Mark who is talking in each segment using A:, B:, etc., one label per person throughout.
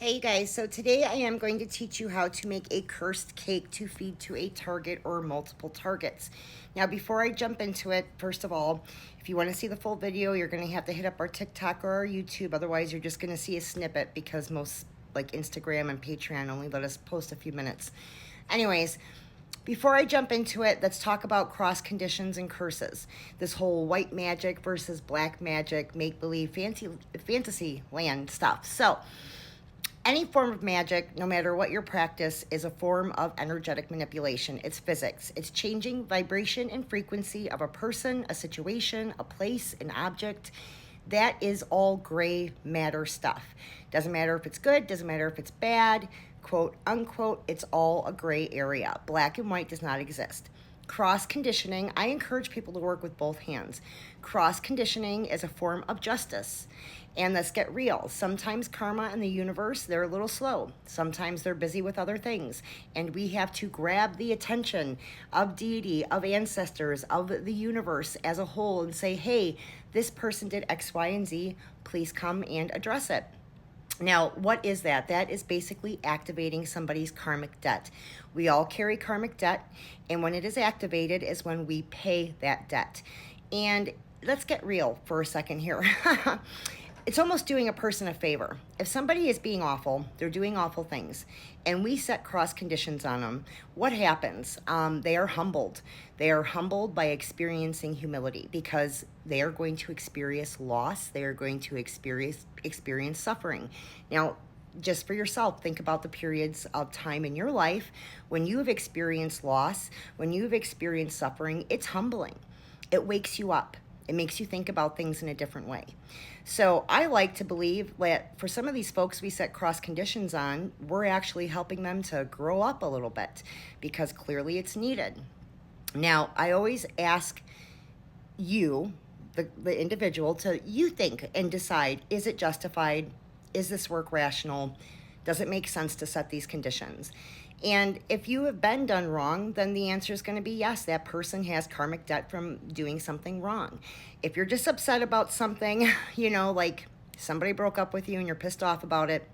A: Hey you guys, so today I am going to teach you how to make a cursed cake to feed to a target or multiple targets. Now before I jump into it, first of all, if you want to see the full video, you're going to have to hit up our TikTok or our YouTube. Otherwise, you're just going to see a snippet because most like Instagram and Patreon only let us post a few minutes. Anyways, before I jump into it, let's talk about cross conditions and curses. This whole white magic versus black magic, make-believe, fantasy land stuff. So, any form of magic, no matter what your practice, is a form of energetic manipulation. It's physics. It's changing vibration and frequency of a person, a situation, a place, an object. That is all gray matter stuff. Doesn't matter if it's good, doesn't matter if it's bad, quote unquote, it's all a gray area. Black and white does not exist. Cross conditioning, I encourage people to work with both hands. Cross conditioning is a form of justice. And let's get real. Sometimes karma and the universe, they're a little slow. Sometimes they're busy with other things. And we have to grab the attention of deity, of ancestors, of the universe as a whole and say, hey, this person did X, Y, and Z. Please come and address it. Now, what is that? That is basically activating somebody's karmic debt. We all carry karmic debt, and when it is activated is when we pay that debt. And let's get real for a second here. It's almost doing a person a favor. If somebody is being awful, they're doing awful things, and we set cross conditions on them, what happens? They are humbled. They are humbled by experiencing humility because they are going to experience loss. They are going to experience suffering. Now, just for yourself, think about the periods of time in your life when you have experienced loss, when you've experienced suffering. It's humbling. It wakes you up. It makes you think about things in a different way. So I like to believe that for some of these folks we set cross conditions on, we're actually helping them to grow up a little bit because clearly it's needed. Now, I always ask you, the individual, to you think and decide, is it justified? Is this work rational? Does it make sense to set these conditions? And if you have been done wrong, then the answer is going to be yes, that person has karmic debt from doing something wrong. If you're just upset about something, like somebody broke up with you and you're pissed off about it,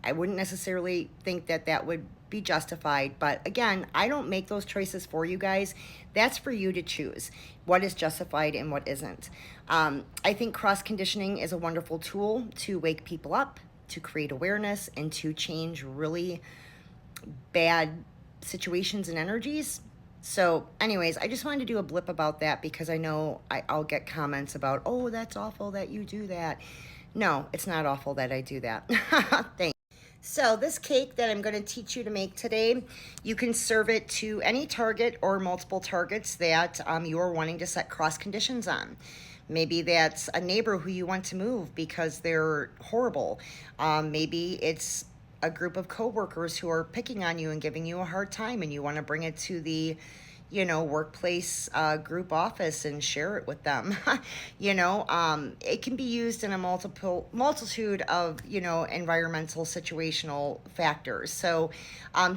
A: I wouldn't necessarily think that that would be justified. But again, I don't make those choices for you guys. That's for you to choose what is justified and what isn't. I think cross conditioning is a wonderful tool to wake people up, to create awareness, and to change really bad situations and energies. So anyways, I just wanted to do a blip about that because I know I'll get comments about, oh, that's awful that you do that. No, it's not awful that I do that. Thanks. So this cake that I'm going to teach you to make today, you can serve it to any target or multiple targets that you are wanting to set cross conditions on. Maybe that's a neighbor who you want to move because they're horrible. Maybe it's a group of coworkers who are picking on you and giving you a hard time, and you want to bring it to the workplace group office and share it with them. It can be used in a multitude of environmental situational factors. So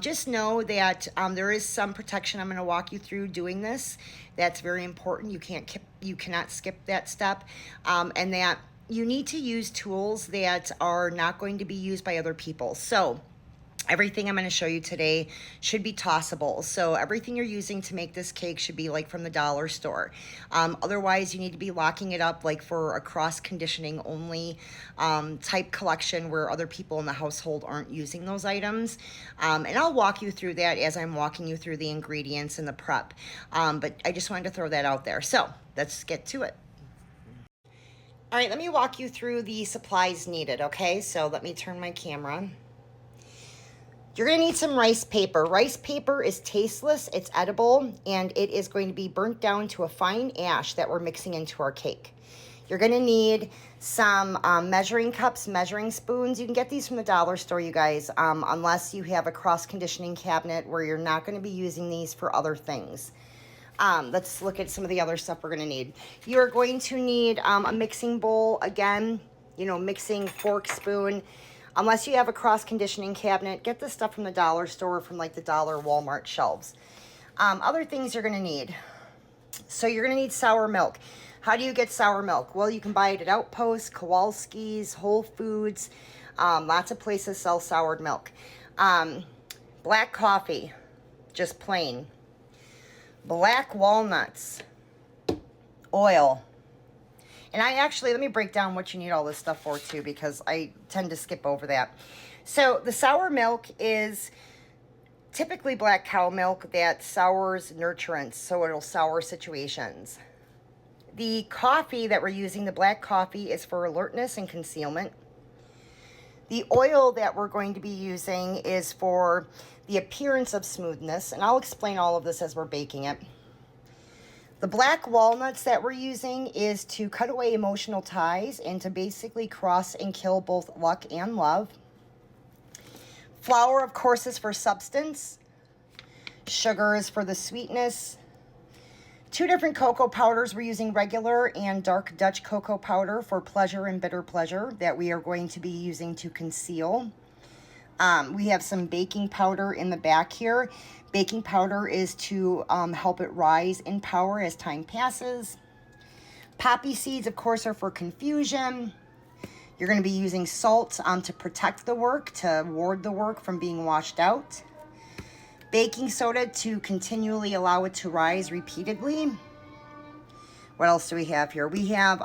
A: just know that there is some protection. I'm going to walk you through doing this. That's very important. You cannot skip that step, and that you need to use tools that are not going to be used by other people. So everything I'm going to show you today should be tossable. So everything you're using to make this cake should be like from the dollar store. Otherwise, you need to be locking it up like for a cross conditioning only type collection where other people in the household aren't using those items. And I'll walk you through that as I'm walking you through the ingredients and the prep. But I just wanted to throw that out there. So let's get to it. All right, let me walk you through the supplies needed, okay? So let me turn my camera. You're going to need some rice paper. Rice paper is tasteless, it's edible, and it is going to be burnt down to a fine ash that we're mixing into our cake. You're going to need some measuring cups, measuring spoons. You can get these from the dollar store, you guys, unless you have a cross-conditioning cabinet where you're not going to be using these for other things. Let's look at some of the other stuff we're going to need. You're going to need a mixing bowl, again, mixing fork, spoon. Unless you have a cross-conditioning cabinet, get this stuff from the dollar store, from like the dollar Walmart shelves. Other things you're going to need. So you're going to need sour milk. How do you get sour milk? Well, you can buy it at Outpost, Kowalski's, Whole Foods. Lots of places sell soured milk. Black coffee, just plain. Black walnuts, oil. And let me break down what you need all this stuff for too, because I tend to skip over that. So the sour milk is typically black cow milk that sours nurturants, so it'll sour situations. The coffee that we're using, the black coffee, is for alertness and concealment. The oil that we're going to be using is for the appearance of smoothness, and I'll explain all of this as we're baking it. The black walnuts that we're using is to cut away emotional ties and to basically cross and kill both luck and love. Flour, of course, is for substance. Sugar is for the sweetness. 2 different cocoa powders. We're using regular and dark Dutch cocoa powder for pleasure and bitter pleasure that we are going to be using to conceal. We have some baking powder in the back here. Baking powder is to help it rise in power as time passes. Poppy seeds, of course, are for confusion. You're going to be using salt to protect the work, to ward the work from being washed out. Baking soda to continually allow it to rise repeatedly. What else do we have here? We have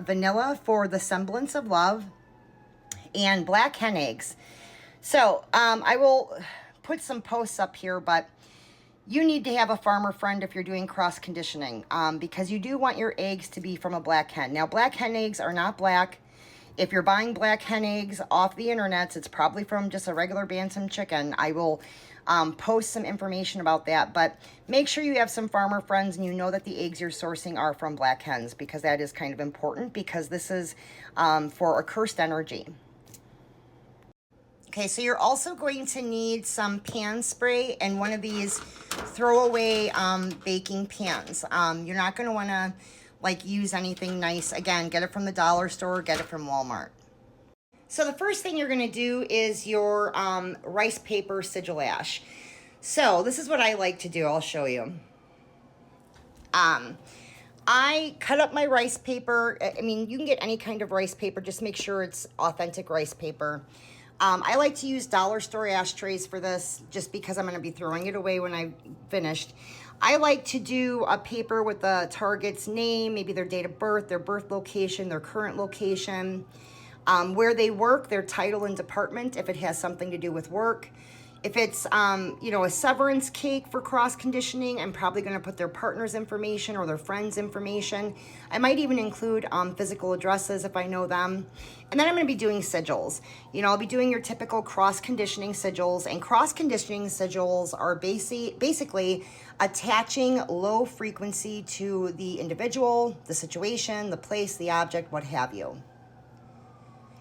A: vanilla for the semblance of love and black hen eggs. So I will put some posts up here, but you need to have a farmer friend if you're doing cross conditioning because you do want your eggs to be from a black hen. Now, black hen eggs are not black. If you're buying black hen eggs off the internet, it's probably from just a regular bantam chicken. I will post some information about that, but make sure you have some farmer friends and you know that the eggs you're sourcing are from black hens, because that is kind of important, because this is for a cursed energy. Okay, so you're also going to need some pan spray and one of these throwaway baking pans. You're not going to want to use anything nice. Again, get it from the dollar store, get it from Walmart. So the first thing you're going to do is your rice paper sigil ash. So this is what I like to do. I'll show you. I cut up my rice paper. I mean, you can get any kind of rice paper. Just make sure it's authentic rice paper. I like to use dollar store ashtrays for this just because I'm going to be throwing it away when I've finished. I like to do a paper with the target's name, maybe their date of birth, their birth location, their current location, where they work, their title and department, if it has something to do with work. If it's, a severance cake for cross conditioning, I'm probably going to put their partner's information or their friend's information. I might even include physical addresses if I know them. And then I'm going to be doing sigils. I'll be doing your typical cross conditioning sigils, and cross conditioning sigils are basically attaching low frequency to the individual, the situation, the place, the object, what have you.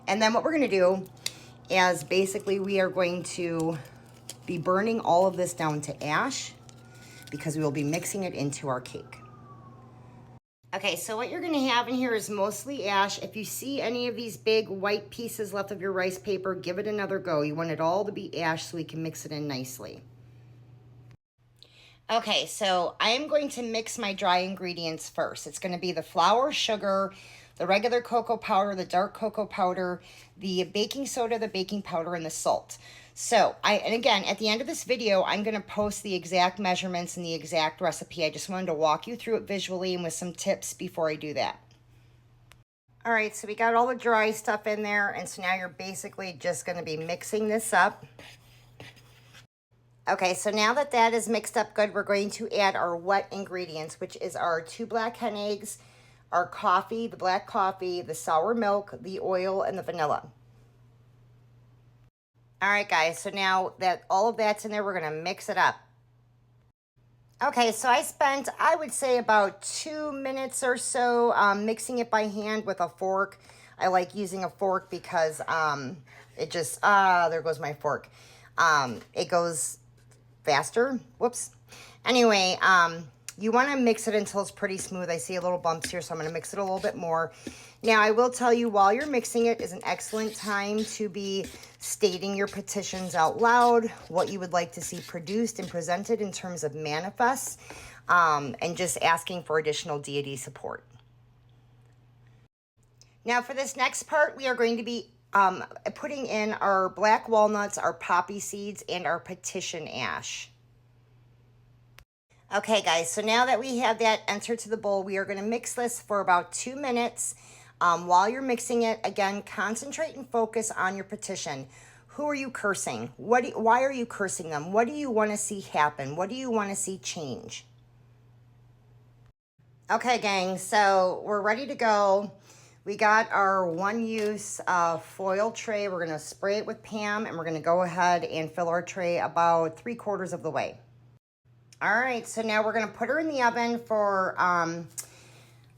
A: And then what we're going to do is basically we are going to be burning all of this down to ash because we will be mixing it into our cake. Okay, so what you're going to have in here is mostly ash. If you see any of these big white pieces left of your rice paper, give it another go. You want it all to be ash so we can mix it in nicely. Okay, so I am going to mix my dry ingredients first. It's going to be the flour, sugar, the regular cocoa powder, the dark cocoa powder, the baking soda, the baking powder, and the salt. So, and again, at the end of this video, I'm going to post the exact measurements and the exact recipe. I just wanted to walk you through it visually and with some tips before I do that. All right, so we got all the dry stuff in there, and so now you're basically just going to be mixing this up. Okay, so now that that is mixed up good, we're going to add our wet ingredients, which is our 2 black hen eggs, our coffee, the black coffee, the sour milk, the oil, and the vanilla. All right, guys, so now that all of that's in there, we're going to mix it up. Okay, so I spent, I would say, about 2 minutes or so mixing it by hand with a fork. I like using a fork because it just, there goes my fork. It goes faster. Whoops. Anyway, you want to mix it until it's pretty smooth. I see a little bumps here, so I'm going to mix it a little bit more. Now, I will tell you, while you're mixing it is an excellent time to be stating your petitions out loud, what you would like to see produced and presented in terms of manifests, and just asking for additional deity support. Now, for this next part, we are going to be putting in our black walnuts, our poppy seeds, and our petition ash. Okay guys, so now that we have that entered to the bowl, we are going to mix this for about 2 minutes. While you're mixing it, again, concentrate and focus on your petition. Who are you cursing? Why are you cursing them? What do you want to see happen? What do you want to see change? Okay, gang, so we're ready to go. We got our one-use foil tray. We're going to spray it with Pam, and we're going to go ahead and fill our tray about 3/4 of the way. All right, so now we're going to put her in the oven for,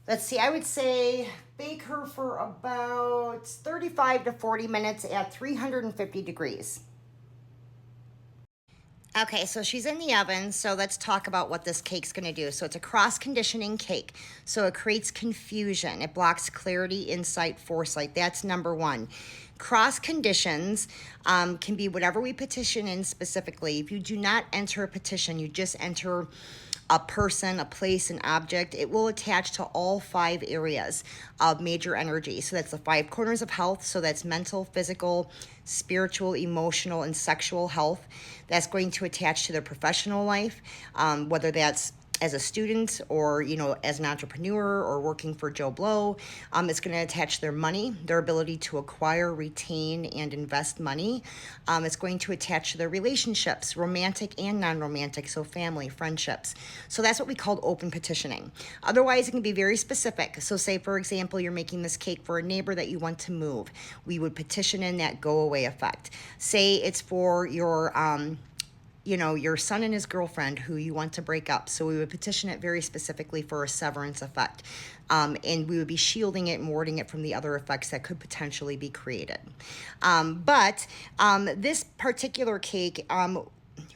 A: let's see, I would say bake her for about 35 to 40 minutes at 350 degrees. Okay, so she's in the oven, so let's talk about what this cake's gonna do. So it's a cross-conditioning cake, so it creates confusion. It blocks clarity, insight, foresight. That's number one. Cross conditions can be whatever we petition in specifically. If you do not enter a petition, you just enter a person, a place, an object, it will attach to all 5 areas of major energy. So that's the 5 corners of health. So that's mental, physical, spiritual, emotional, and sexual health. That's going to attach to their professional life, whether that's as a student or, you know, as an entrepreneur or working for Joe Blow. It's going to attach their money, their ability to acquire, retain, and invest money. It's going to attach to their relationships, romantic and non-romantic, so family, friendships. So that's what we call open petitioning. Otherwise, it can be very specific. So say, for example, you're making this cake for a neighbor that you want to move. We would petition in that go away effect. Say it's for your you know, your son and his girlfriend who you want to break up. So we would petition it very specifically for a severance effect. And we would be shielding it and warding it from the other effects that could potentially be created. But this particular cake,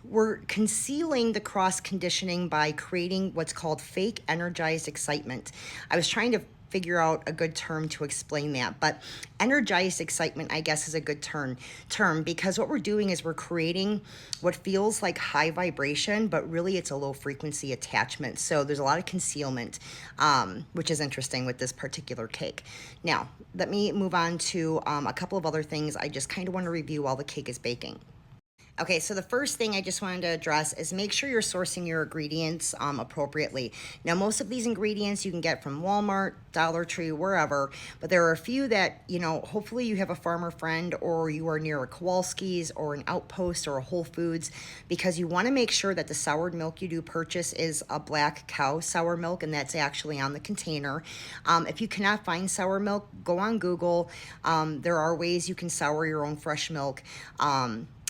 A: we're concealing the cross conditioning by creating what's called fake energized excitement. I was trying to figure out a good term to explain that, but energized excitement, I guess, is a good term because what we're doing is we're creating what feels like high vibration, but really it's a low frequency attachment. So there's a lot of concealment, which is interesting with this particular cake. Now, let me move on to a couple of other things I just kind of want to review while the cake is baking. Okay, so the first thing I just wanted to address is make sure you're sourcing your ingredients appropriately. Now, most of these ingredients you can get from Walmart, Dollar Tree, wherever, but there are a few that, you know, hopefully you have a farmer friend or you are near a Kowalski's or an Outpost or a Whole Foods, because you want to make sure that the soured milk you do purchase is a black cow sour milk, and that's actually on the container. If you cannot find sour milk, go on Google. There are ways you can sour your own fresh milk.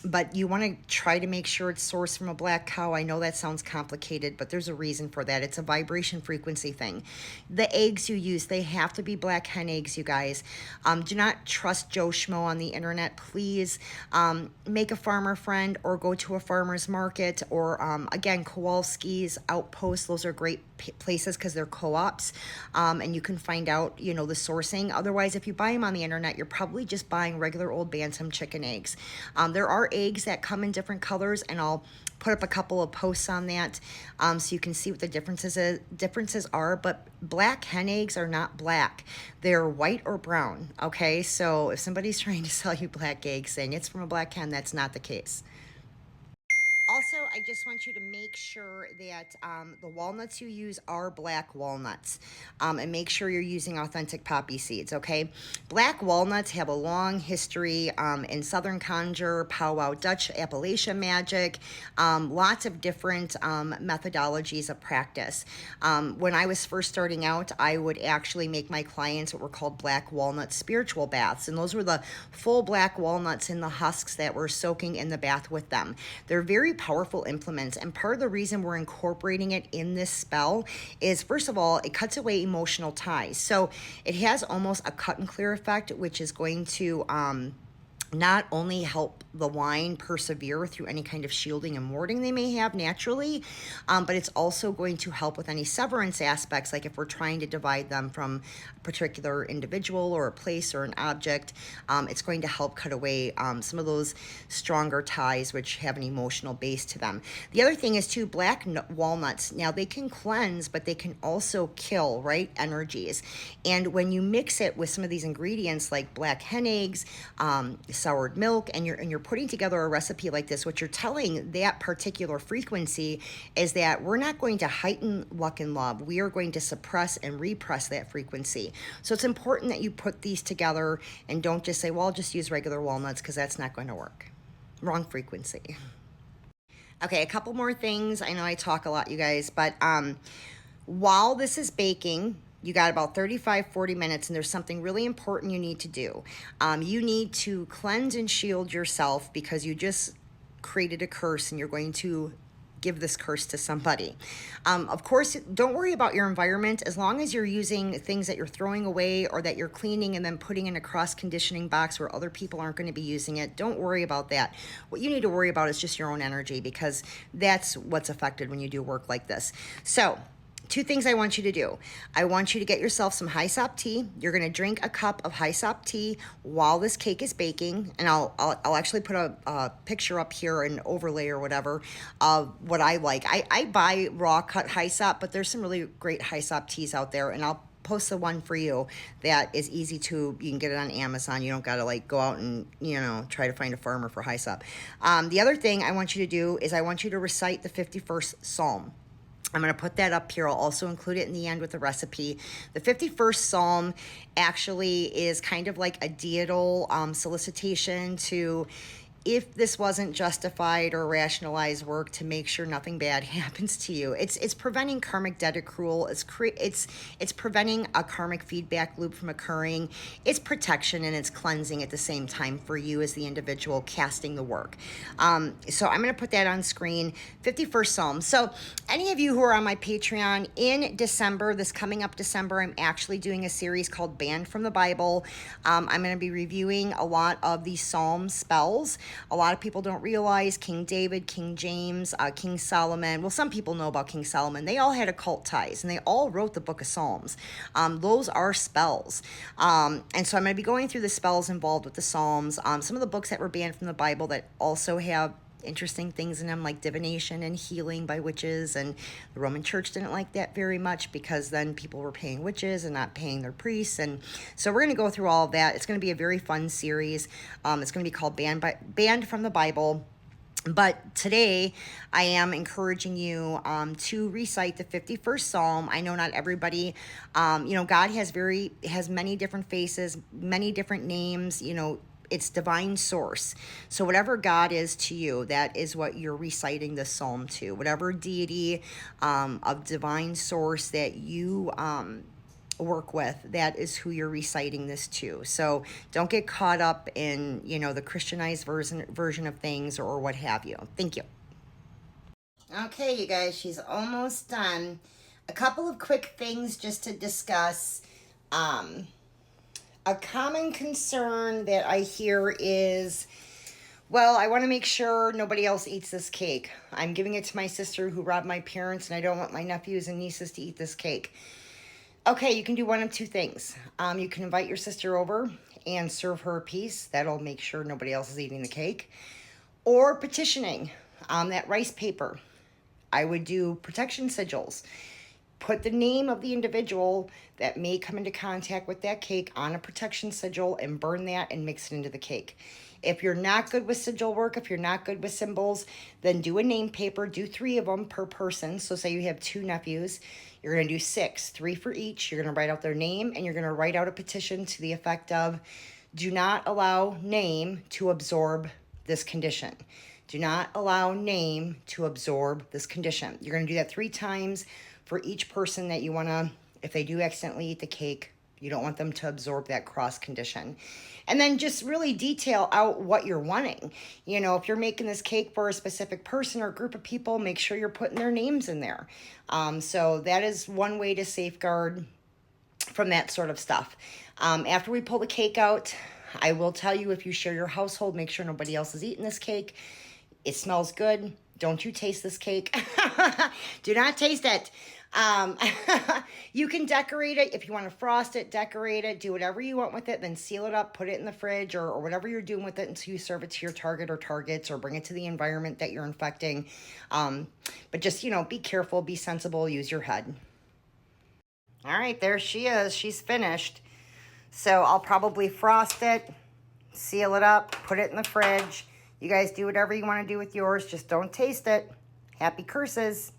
A: But you want to try to make sure it's sourced from a black cow. I know that sounds complicated, but there's a reason for that. It's a vibration frequency thing. The eggs you use, they have to be black hen eggs, you guys. Do not trust Joe Schmo on the internet. Please make a farmer friend or go to a farmer's market or, again, Kowalski's, Outposts. Those are great places because they're co-ops, and you can find out, you know, the sourcing. Otherwise, if you buy them on the internet, you're probably just buying regular old Bantam chicken eggs. There are eggs that come in different colors, and I'll put up a couple of posts on that so you can see what the differences are. But black hen eggs are not black. They're white or brown, okay? So if somebody's trying to sell you black eggs saying it's from a black hen, that's not the case. Also, I just want you to make sure that the walnuts you use are black walnuts, and make sure you're using authentic poppy seeds, okay? Black walnuts have a long history in Southern Conjure, Powwow Dutch, Appalachian Magic, lots of different methodologies of practice. When I was first starting out, I would actually make my clients what were called black walnut spiritual baths, and those were the full black walnuts in the husks that were soaking in the bath with them. They're very powerful implements, and part of the reason we're incorporating it in this spell is, first of all, it cuts away emotional ties. So it has almost a cut and clear effect, which is going to not only help the wine persevere through any kind of shielding and warding they may have naturally, but it's also going to help with any severance aspects, like if we're trying to divide them from a particular individual or a place or an object. It's going to help cut away some of those stronger ties which have an emotional base to them. The other thing is too, black walnuts, now they can cleanse, but they can also kill, right, energies. And when you mix it with some of these ingredients like black hen eggs, soured milk, and you're putting together a recipe like this, what you're telling that particular frequency is that we're not going to heighten luck and love. We are going to suppress and repress that frequency. So it's important that you put these together and don't just say, well, I'll just use regular walnuts, because that's not going to work. Wrong frequency. Okay, a couple more things. I know I talk a lot, you guys, but while this is baking, you got about 35-40 minutes, and there's something really important you need to do. You need to cleanse and shield yourself, because you just created a curse and you're going to give this curse to somebody. Of course, don't worry about your environment. As long as you're using things that you're throwing away or that you're cleaning and then putting in a cross-conditioning box where other people aren't going to be using it, don't worry about that. What you need to worry about is just your own energy, because that's what's affected when you do work like this. So, two things I want you to do. I want you to get yourself some Hyssop tea. You're going to drink a cup of Hyssop tea while this cake is baking. And I'll actually put a picture up here, an overlay or whatever, of what I like. I buy raw cut Hyssop, but there's some really great Hyssop teas out there, and I'll post the one for you that is easy to, you can get it on Amazon. You don't got to like go out and, try to find a farmer for Hyssop. The other thing I want you to do is I want you to recite the 51st Psalm. I'm going to put that up here. I'll also include it in the end with the recipe. The 51st Psalm actually is kind of like a deidal solicitation to, if this wasn't justified or rationalized work, to make sure nothing bad happens to you. It's preventing karmic debt accrual. It's preventing a karmic feedback loop from occurring. It's protection and it's cleansing at the same time for you as the individual casting the work. So I'm going to put that on screen. 51st Psalm. So any of you who are on my Patreon, in December, this coming up December, I'm actually doing a series called Banned from the Bible. I'm going to be reviewing a lot of the Psalm spells. A lot of people don't realize King David, King James, King Solomon. Well, some people know about King Solomon. They all had occult ties, and they all wrote the book of Psalms. Those are spells. And so I'm going to be going through the spells involved with the Psalms. Some of the books that were banned from the Bible that also have interesting things in them, like divination and healing by witches, and the Roman Church didn't like that very much, because then people were paying witches and not paying their priests. And so we're going to go through all of that. It's going to be a very fun series. It's going to be called Banned from the Bible. But today I am encouraging you to recite the 51st Psalm. I know not everybody, God has many different faces, many different names, it's divine source. So whatever God is to you, that is what you're reciting the psalm to. Whatever deity of divine source that you work with, that is who you're reciting this to. So don't get caught up in, the Christianized version of things or what have you. Thank you. Okay, you guys, she's almost done. A couple of quick things just to discuss. A common concern that I hear is, well, I want to make sure nobody else eats this cake. I'm giving it to my sister who robbed my parents, and I don't want my nephews and nieces to eat this cake. Okay, you can do one of two things. You can invite your sister over and serve her a piece. That'll make sure nobody else is eating the cake. Or petitioning, that rice paper. I would do protection sigils. Put the name of the individual that may come into contact with that cake on a protection sigil and burn that and mix it into the cake. If you're not good with sigil work, if you're not good with symbols, then do a name paper. Do 3 of them per person. So say you have 2 nephews. You're going to do 6, 3 for each. You're going to write out their name, and you're going to write out a petition to the effect of, do not allow name to absorb this condition. Do not allow name to absorb this condition. You're going to do that 3 times for each person that you want to, if they do accidentally eat the cake, you don't want them to absorb that cross condition. And then just really detail out what you're wanting. If you're making this cake for a specific person or group of people, make sure you're putting their names in there. So that is one way to safeguard from that sort of stuff. After we pull the cake out, I will tell you, if you share your household, make sure nobody else is eating this cake. It smells good. Don't you taste this cake. Do not taste it. You can decorate it. If you want to frost it, decorate it, do whatever you want with it, then seal it up, put it in the fridge or whatever you're doing with it until you serve it to your target or targets or bring it to the environment that you're infecting. But just, you know, be careful, be sensible, use your head. All right, there she is. She's finished. So I'll probably frost it, seal it up, put it in the fridge. You guys do whatever you want to do with yours. Just don't taste it. Happy curses.